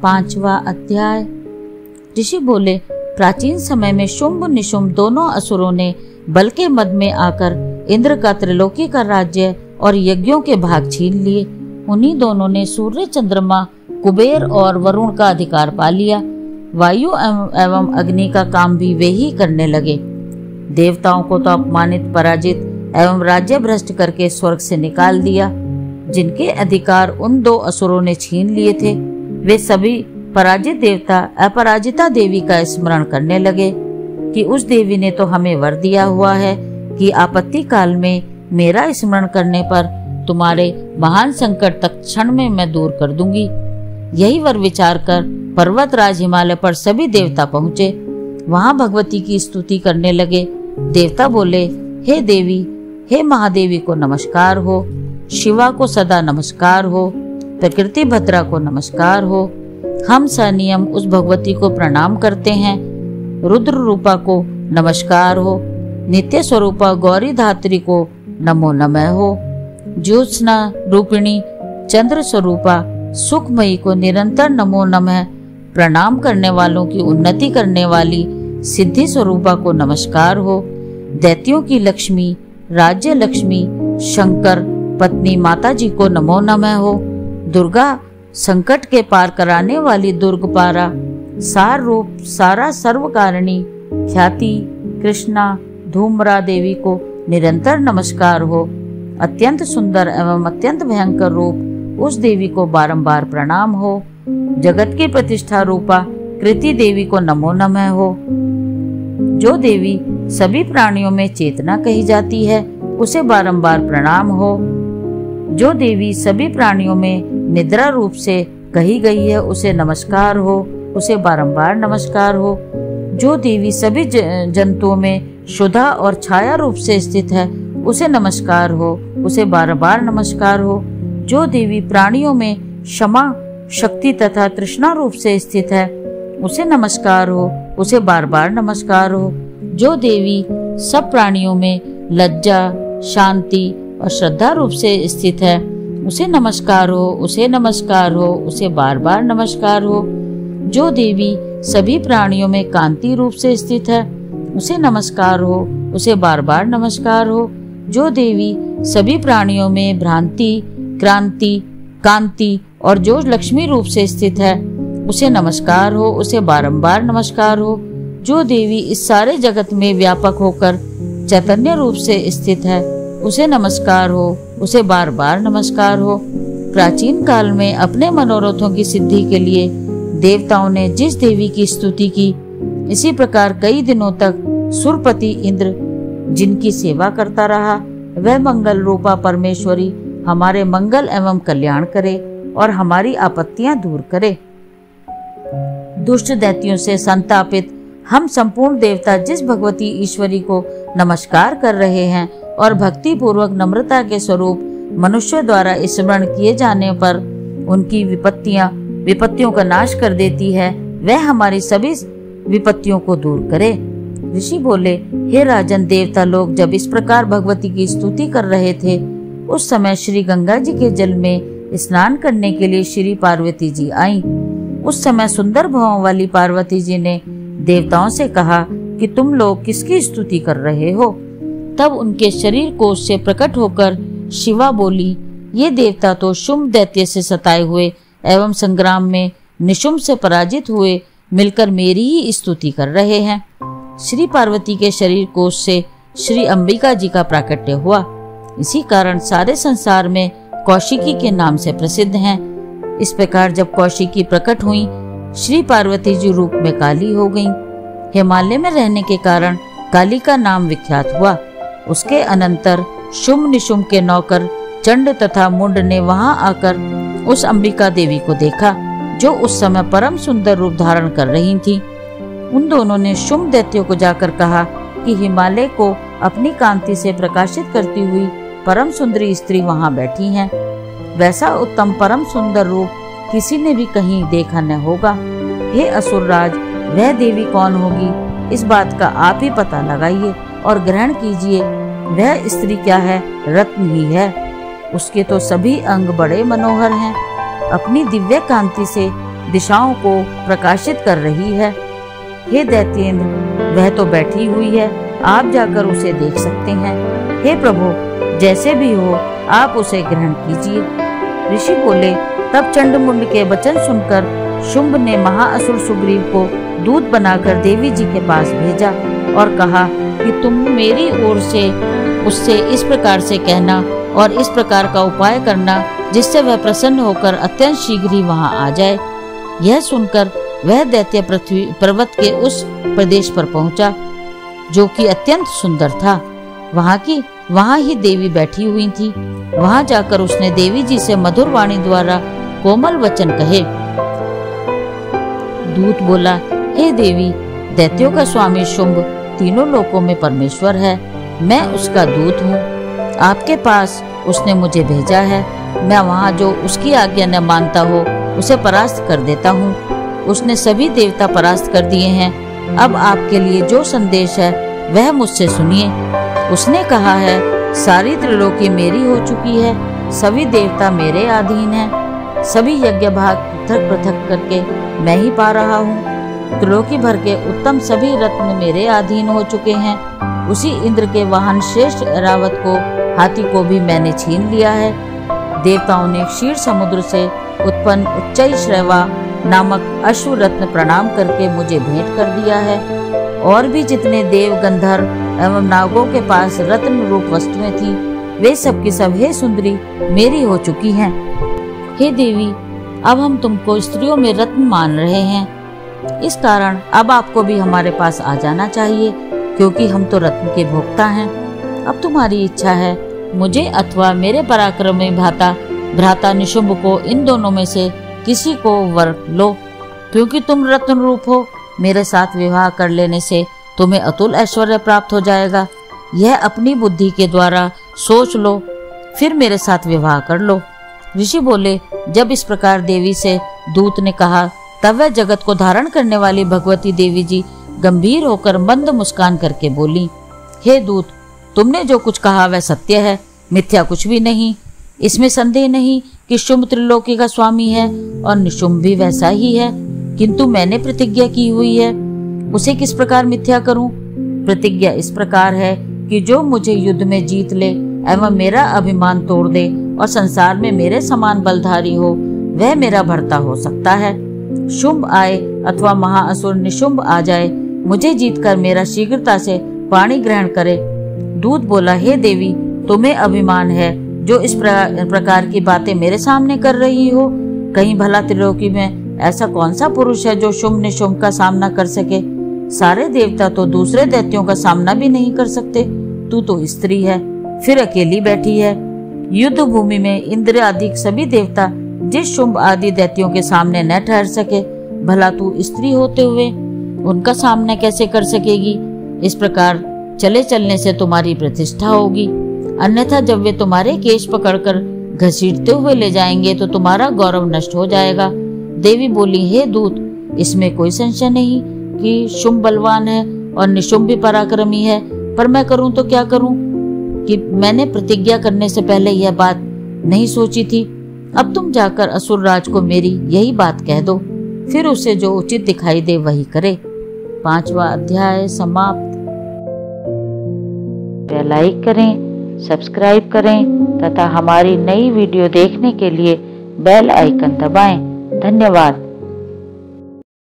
5वां अध्याय। ऋषि बोले, प्राचीन समय में शुंभ निशुंभ दोनों असुरों ने बल के मद में आकर इंद्र का त्रिलोकी का राज्य और यज्ञों के भाग छीन लिए। उन्हीं दोनों ने सूर्य, चंद्रमा, कुबेर और वरुण का अधिकार पा लिया। वायु एवं अग्नि का काम भी वे ही करने लगे। देवताओं को तो अपमानित, पराजित एवं राज्य भ्रष्ट करके स्वर्ग से निकाल दिया। जिनके अधिकार उन दो असुरों ने छीन लिए थे, वे सभी पराजित देवता अपराजिता देवी का स्मरण करने लगे कि उस देवी ने तो हमें वर दिया हुआ है कि आपत्ति काल में मेरा स्मरण करने पर तुम्हारे महान संकट तक क्षण में मैं दूर कर दूंगी। यही वर विचार कर पर्वतराज हिमालय पर सभी देवता पहुँचे। वहां भगवती की स्तुति करने लगे। देवता बोले, हे देवी, हे महादेवी को नमस्कार हो, शिवा को सदा नमस्कार हो, प्रकृति भद्रा को नमस्कार हो। हम सनियम उस भगवती को प्रणाम करते हैं। रुद्र रूपा को नमस्कार हो, नित्य स्वरूपा गौरी धात्री को नमो नमः हो, ज्योत्सना रूपिणी चंद्र स्वरूपा सुखमयी को निरंतर नमो नमः। प्रणाम करने वालों की उन्नति करने वाली सिद्धि स्वरूपा को नमस्कार हो। दैत्यों की लक्ष्मी, राज्य लक्ष्मी, शंकर पत्नी माता जी को नमो नमः हो। दुर्गा, संकट के पार कराने वाली दुर्गपारा, सार रूप सारा सर्वकारिणी ख्याति कृष्णा धूम्रा देवी को निरंतर नमस्कार हो। अत्यंत सुंदर एवं अत्यंत भयंकर रूप उस देवी को बारंबार प्रणाम हो। जगत की प्रतिष्ठा रूपा कृति देवी को नमो नमः हो। जो देवी सभी प्राणियों में चेतना कही जाती है, उसे बारंबार प्रणाम हो। जो देवी सभी प्राणियों में निद्रा रूप से कही गई है, उसे नमस्कार हो, उसे बारंबार नमस्कार हो। जो देवी सभी जंतुओं में शुद्धा और छाया रूप से स्थित है, उसे नमस्कार हो, उसे बारंबार नमस्कार हो। जो देवी प्राणियों में क्षमा, शक्ति तथा तृष्णा रूप से स्थित है, उसे नमस्कार हो, उसे बार बार नमस्कार हो। जो देवी सब प्राणियों में लज्जा, शांति और श्रद्धा रूप से स्थित है, उसे नमस्कार हो, उसे नमस्कार हो, उसे बार बार नमस्कार हो। जो देवी सभी प्राणियों में कांति रूप से स्थित है, उसे नमस्कार हो, उसे बार बार नमस्कार हो। जो देवी सभी प्राणियों में भ्रांति, क्रांति, कांति और जो लक्ष्मी रूप से स्थित है, उसे नमस्कार हो, उसे बारंबार नमस्कार हो। जो देवी इस सारे जगत में व्यापक होकर चैतन्य रूप से स्थित है, उसे नमस्कार हो, उसे बार बार नमस्कार हो। प्राचीन काल में अपने मनोरथों की सिद्धि के लिए देवताओं ने जिस देवी की स्तुति की, इसी प्रकार कई दिनों तक सुरपति इंद्र जिनकी सेवा करता रहा, वह मंगल रूपा परमेश्वरी हमारे मंगल एवं कल्याण करे और हमारी आपत्तियां दूर करे। दुष्ट दैत्यों से संतापित हम संपूर्ण देवता जिस भगवती ईश्वरी को नमस्कार कर रहे हैं और भक्ति पूर्वक नम्रता के स्वरूप मनुष्य द्वारा स्मरण किए जाने पर उनकी विपत्तियों का नाश कर देती है, वह हमारी सभी विपत्तियों को दूर करे। ऋषि बोले, हे राजन, देवता लोग जब इस प्रकार भगवती की स्तुति कर रहे थे, उस समय श्री गंगा जी के जल में स्नान करने के लिए श्री पार्वती जी आईं। उस समय सुंदर भवों वाली पार्वती जी ने देवताओं से कहा कि तुम लोग किसकी स्तुति कर रहे हो। तब उनके शरीर कोश से प्रकट होकर शिवा बोली, ये देवता तो शुंभ दैत्य से सताए हुए एवं संग्राम में निशुंभ से पराजित हुए मिलकर मेरी ही स्तुति कर रहे हैं। श्री पार्वती के शरीर कोश से श्री अंबिका जी का प्राकट्य हुआ। इसी कारण सारे संसार में कौशिकी के नाम से प्रसिद्ध हैं। इस प्रकार जब कौशिकी प्रकट हुई, श्री पार्वती जी रूप में काली हो गईं। हिमालय में रहने के कारण काली का नाम विख्यात हुआ। उसके अनंतर शुंभ निशुंभ के नौकर चंड तथा मुंड ने वहां आकर उस अंबिका देवी को देखा, जो उस समय परम सुंदर रूप धारण कर रही थी। उन दोनों ने शुंभ दैत्यों को जाकर कहा कि हिमालय को अपनी कांति से प्रकाशित करती हुई परम सुंदरी स्त्री वहां बैठी हैं। वैसा उत्तम परम सुंदर रूप किसी ने भी कहीं देखा न होगा। हे असुरराज, वह देवी कौन होगी, इस बात का आप ही पता लगाइए और ग्रहण कीजिए। वह स्त्री क्या है? रत्न ही है। उसके तो सभी अंग बड़े मनोहर हैं। अपनी दिव्य कांति से दिशाओं को प्रकाशित कर रही है। हे दैत्येंद्र, वह तो बैठी हुई है, आप जाकर उसे देख सकते हैं। हे प्रभु, जैसे भी हो आप उसे ग्रहण कीजिए। ऋषि बोले, तब चंडमुंड के वचन सुनकर शुंभ ने महाअसुर सुग्रीव को दूत बनाकर देवी जी के पास भेजा और कहा कि तुम मेरी ओर से उससे इस प्रकार से कहना और इस प्रकार का उपाय करना जिससे वह प्रसन्न होकर अत्यंत शीघ्र ही वहां आ जाए। यह सुनकर वह दैत्य पृथ्वी पर्वत के उस प्रदेश पर पहुंचा जो कि अत्यंत सुंदर था। वहां ही देवी बैठी हुई थी। वहां जाकर उसने देवी जी से मधुर वाणी द्वारा कोमल वचन कहे। दूत बोला, हे देवी, दैत्यों का स्वामी शुंभ तीनों लोकों में परमेश्वर है। मैं उसका दूत हूँ। आपके पास उसने मुझे भेजा है। मैं वहाँ जो उसकी आज्ञा न मानता हो उसे परास्त कर देता हूँ। उसने सभी देवता परास्त कर दिए हैं। अब आपके लिए जो संदेश है वह मुझसे सुनिए। उसने कहा है, सारी त्रिलोकी मेरी हो चुकी है, सभी देवता मेरे अधीन हैं, सभी यज्ञ भाग पृथक पृथक करके मैं ही पा रहा हूँ। त्रिलोकी भर के उत्तम सभी रत्न मेरे अधीन हो चुके हैं। उसी इंद्र के वाहन श्रेष्ठ ऐरावत को, हाथी को भी मैंने छीन लिया है। देवताओं ने क्षीर समुद्र से उत्पन्न उच्चैश्रवा नामक अश्व रत्न प्रणाम करके मुझे भेंट कर दिया है। और भी जितने देव, गंधर्व एवं नागों के पास रत्न रूप वस्तुएं थी, वे सब की सब हे सुंदरी मेरी हो चुकी हैं। हे देवी, अब हम तुमको स्त्रियों में रत्न मान रहे हैं। इस कारण अब आपको भी हमारे पास आ जाना चाहिए, क्योंकि हम तो रत्न के भोक्ता हैं। अब तुम्हारी इच्छा है, मुझे अथवा मेरे पराक्रमी भ्राता निशुंभ को, इन दोनों में से किसी को वर लो, क्योंकि तुम रत्न रूप हो। मेरे साथ विवाह कर लेने से तुम्हें अतुल ऐश्वर्य प्राप्त हो जाएगा। यह अपनी बुद्धि के द्वारा सोच लो, फिर मेरे साथ विवाह कर लो। ऋषि बोले, जब इस प्रकार देवी से दूत ने कहा, तब वह जगत को धारण करने वाली भगवती देवी जी गंभीर होकर मंद मुस्कान करके बोली, हे दूत, तुमने जो कुछ कहा वह सत्य है, मिथ्या कुछ भी नहीं। इसमें संदेह नहीं कि शुंभ त्रिलोकी का स्वामी है और निशुंभ भी वैसा ही है, किंतु मैंने प्रतिज्ञा की हुई है, उसे किस प्रकार मिथ्या करूं? प्रतिज्ञा इस प्रकार है कि जो मुझे युद्ध में जीत ले एवं मेरा अभिमान तोड़ दे और संसार में मेरे समान बलधारी हो, वह मेरा भर्ता हो सकता है। शुंभ आए अथवा महाअसुर निशुंभ आ जाए, मुझे जीतकर मेरा शीघ्रता से पाणी ग्रहण करे। दूत बोला, हे देवी, तुम्हें अभिमान है जो इस प्रकार की बातें मेरे सामने कर रही हो। कहीं भला त्रिलोकी में ऐसा कौन सा पुरुष है जो शुंभ निशुंभ का सामना कर सके? सारे देवता तो दूसरे दैत्यों का सामना भी नहीं कर सकते। तू तो स्त्री है, फिर अकेली बैठी है। युद्ध भूमि में इंद्र आदि सभी देवता जिस शुंभ आदि दैत्यों के सामने न ठहर सके, भला तू स्त्री होते हुए उनका सामना कैसे कर सकेगी? इस प्रकार चले चलने से तुम्हारी प्रतिष्ठा होगी, अन्यथा जब वे तुम्हारे केश पकड़कर घसीटते हुए ले जाएंगे तो तुम्हारा गौरव नष्ट हो जाएगा। देवी बोली, हे दूत, इसमें कोई संशय नहीं कि शुंभ बलवान है और निशुंभ भी पराक्रमी है, पर मैं करूं तो क्या करूं कि मैंने प्रतिज्ञा करने से पहले यह बात नहीं सोची थी। अब तुम जाकर असुरराज को मेरी यही बात कह दो, फिर उसे जो उचित दिखाई दे वही करे। 5वां अध्याय समाप्त। लाइक करें, सब्सक्राइब करें तथा हमारी नई वीडियो देखने के लिए बेल आइकन दबाएं। धन्यवाद।